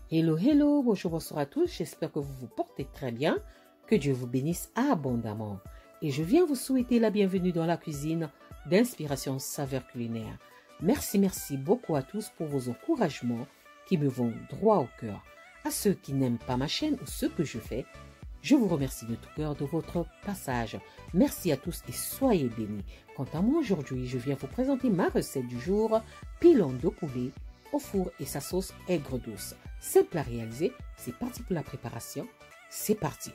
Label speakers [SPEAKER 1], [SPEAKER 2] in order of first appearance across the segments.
[SPEAKER 1] Hello, hello, bonjour, bonsoir à tous, j'espère que vous vous portez très bien, que Dieu vous bénisse abondamment. Et je viens vous souhaiter la bienvenue dans la cuisine d'Inspiration Saveurs Culinaires. Merci beaucoup à tous pour vos encouragements qui me vont droit au cœur. À ceux qui n'aiment pas ma chaîne ou ce que je fais, je vous remercie de tout cœur de votre passage. Merci à tous et soyez bénis. Quant à moi, aujourd'hui, je viens vous présenter ma recette du jour, pilon de poulet au four et sa sauce aigre douce. Simple à réaliser, c'est parti pour la préparation. C'est parti.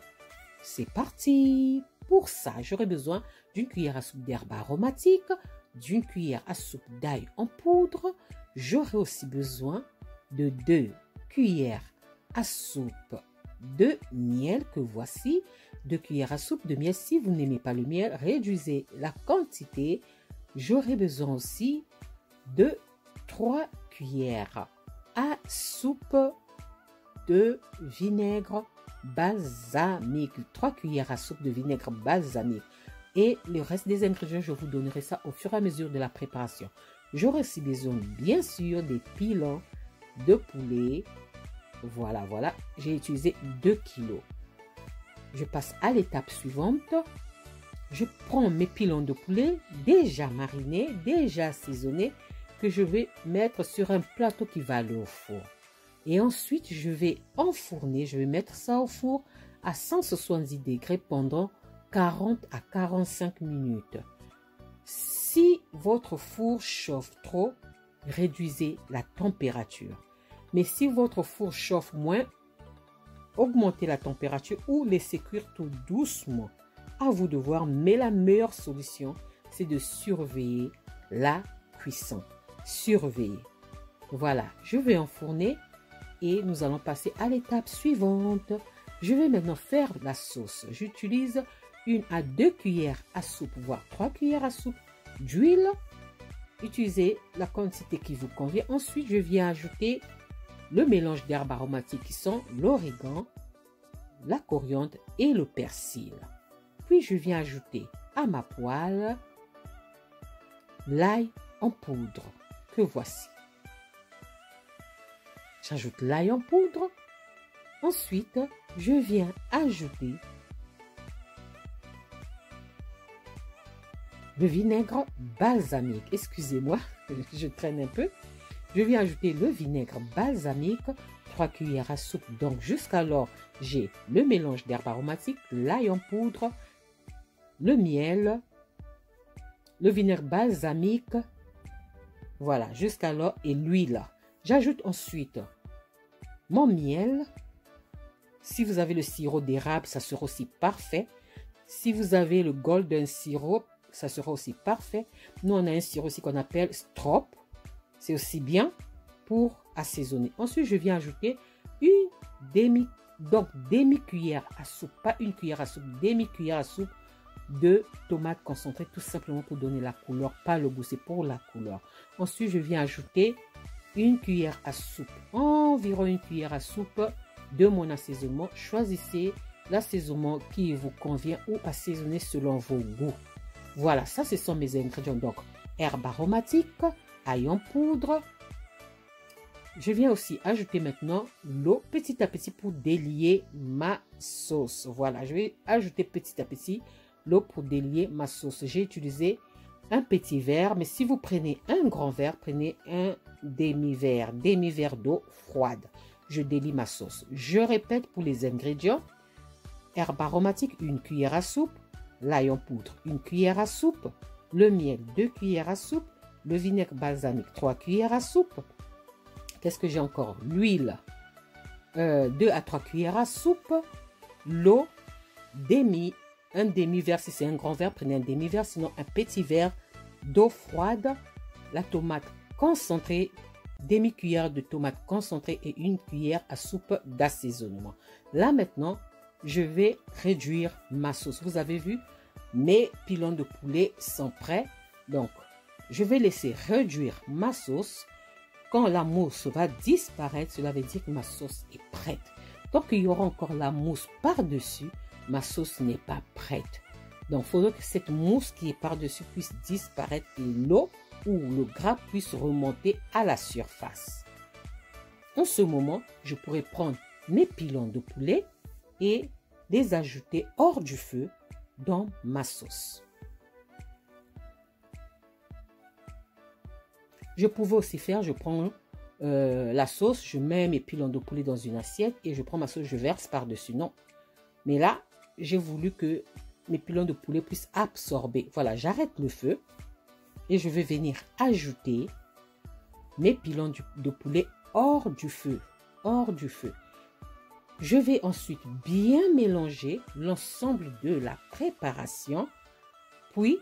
[SPEAKER 1] C'est parti. Pour ça, j'aurai besoin d'une cuillère à soupe d'herbes aromatiques, d'une cuillère à soupe d'ail en poudre. J'aurai aussi besoin de 2 cuillères à soupe de miel que voici. 2 cuillères à soupe de miel. Si vous n'aimez pas le miel, réduisez la quantité. J'aurai besoin aussi de 3 cuillères à soupe de vinaigre balsamique. 3 cuillères à soupe de vinaigre balsamique. Et le reste des ingrédients, je vous donnerai ça au fur et à mesure de la préparation. J'aurai aussi besoin, bien sûr, des pilons de poulet. Voilà. J'ai utilisé 2 kilos. Je passe à l'étape suivante. Je prends mes pilons de poulet déjà marinés, déjà assaisonnés, que je vais mettre sur un plateau qui va aller au four. Et ensuite, je vais enfourner, je vais mettre ça au four à 170 degrés pendant 40 à 45 minutes. Si votre four chauffe trop, réduisez la température. Mais si votre four chauffe moins, augmentez la température ou laissez cuire tout doucement. À vous de voir, mais la meilleure solution, c'est de surveiller la cuisson. Surveiller. Voilà, je vais enfourner et nous allons passer à l'étape suivante. Je vais maintenant faire la sauce. J'utilise 1 à 2 cuillères à soupe, voire 3 cuillères à soupe d'huile. Utilisez la quantité qui vous convient. Ensuite, je viens ajouter le mélange d'herbes aromatiques qui sont l'origan, la coriandre et le persil. Puis, je viens ajouter à ma poêle l'ail en poudre que voici. J'ajoute l'ail en poudre. Ensuite, je viens ajouter le vinaigre balsamique. Excusez-moi, je traîne un peu. Je viens ajouter le vinaigre balsamique, 3 cuillères à soupe. Donc, jusqu'alors, j'ai le mélange d'herbes aromatiques, l'ail en poudre, le miel, le vinaigre balsamique. Voilà, jusqu'alors, et l'huile. J'ajoute ensuite mon miel. Si vous avez le sirop d'érable, ça sera aussi parfait. Si vous avez le golden syrup, ça sera aussi parfait. Nous, on a un sirop aussi qu'on appelle strop. C'est aussi bien pour assaisonner. Ensuite, je viens ajouter une demi-cuillère à soupe, pas une cuillère à soupe, demi-cuillère à soupe de tomates concentrées, tout simplement pour donner la couleur, pas le goût, c'est pour la couleur. Ensuite, je viens ajouter une cuillère à soupe, environ une cuillère à soupe de mon assaisonnement. Choisissez l'assaisonnement qui vous convient ou assaisonnez selon vos goûts. Voilà, ça ce sont mes ingrédients. Donc, herbes aromatiques, ail en poudre. Je viens aussi ajouter maintenant l'eau petit à petit pour délier ma sauce. Voilà, je vais ajouter petit à petit l'eau pour délier ma sauce. J'ai utilisé un petit verre, mais si vous prenez un grand verre, prenez un demi-verre d'eau froide. Je délie ma sauce. Je répète pour les ingrédients. Herbes aromatiques, 1 cuillère à soupe. L'ail en poudre, 1 cuillère à soupe. Le miel, 2 cuillères à soupe. Le vinaigre balsamique, 3 cuillères à soupe. Qu'est-ce que j'ai encore? L'huile, 2 à 3 cuillères à soupe. L'eau, un demi-verre. Si c'est un grand verre, prenez un demi-verre. Sinon, un petit verre d'eau froide. La tomate concentrée, demi-cuillère de tomate concentrée et 1 cuillère à soupe d'assaisonnement. Là, maintenant, je vais réduire ma sauce. Vous avez vu, mes pilons de poulet sont prêts. Donc, je vais laisser réduire ma sauce. Quand la mousse va disparaître, cela veut dire que ma sauce est prête. Tant qu'il y aura encore la mousse par-dessus, ma sauce n'est pas prête. Donc, il faudra que cette mousse qui est par-dessus puisse disparaître et l'eau ou le gras puisse remonter à la surface. En ce moment, je pourrais prendre mes pilons de poulet et les ajouter hors du feu dans ma sauce. Je pouvais aussi faire, je prends la sauce, je mets mes pilons de poulet dans une assiette et je prends ma sauce, je verse par-dessus. Non. Mais là, j'ai voulu que mes pilons de poulet puissent absorber. Voilà, j'arrête le feu et je vais venir ajouter mes pilons de poulet hors du feu. Hors du feu. Je vais ensuite bien mélanger l'ensemble de la préparation. Puis,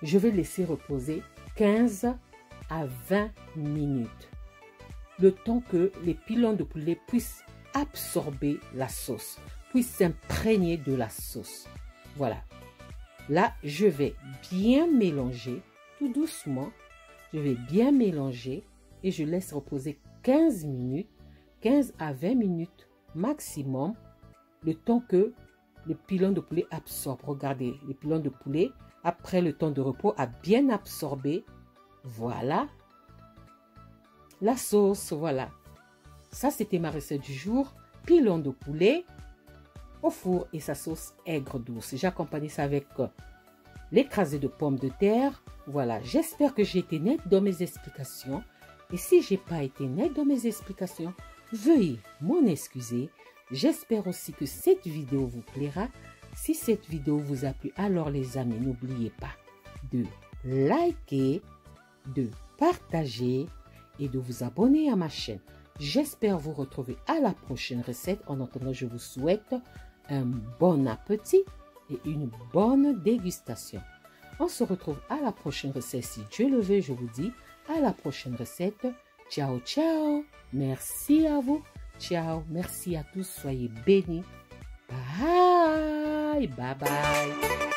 [SPEAKER 1] je vais laisser reposer 15 à 20 minutes. Le temps que les pilons de poulet puissent absorber la sauce, puissent s'imprégner de la sauce. Voilà. Là, je vais bien mélanger tout doucement. Je vais bien mélanger et je laisse reposer 15 minutes, 15 à 20 minutes maximum, le temps que le pilon de poulet absorbe. Regardez, le pilon de poulet, après le temps de repos, a bien absorbé. Voilà. La sauce, voilà. Ça, c'était ma recette du jour. Pilon de poulet au four et sa sauce aigre douce. J'accompagne ça avec l'écrasé de pommes de terre. Voilà, j'espère que j'ai été nette dans mes explications. Et si je n'ai pas été nette dans mes explications, veuillez m'en excuser. J'espère aussi que cette vidéo vous plaira. Si cette vidéo vous a plu, alors les amis, n'oubliez pas de liker, de partager et de vous abonner à ma chaîne. J'espère vous retrouver à la prochaine recette. En attendant, je vous souhaite un bon appétit et une bonne dégustation. On se retrouve à la prochaine recette. Si Dieu le veut, je vous dis à la prochaine recette. Ciao, ciao. Merci à vous. Ciao. Merci à tous. Soyez bénis. Bye. Bye bye.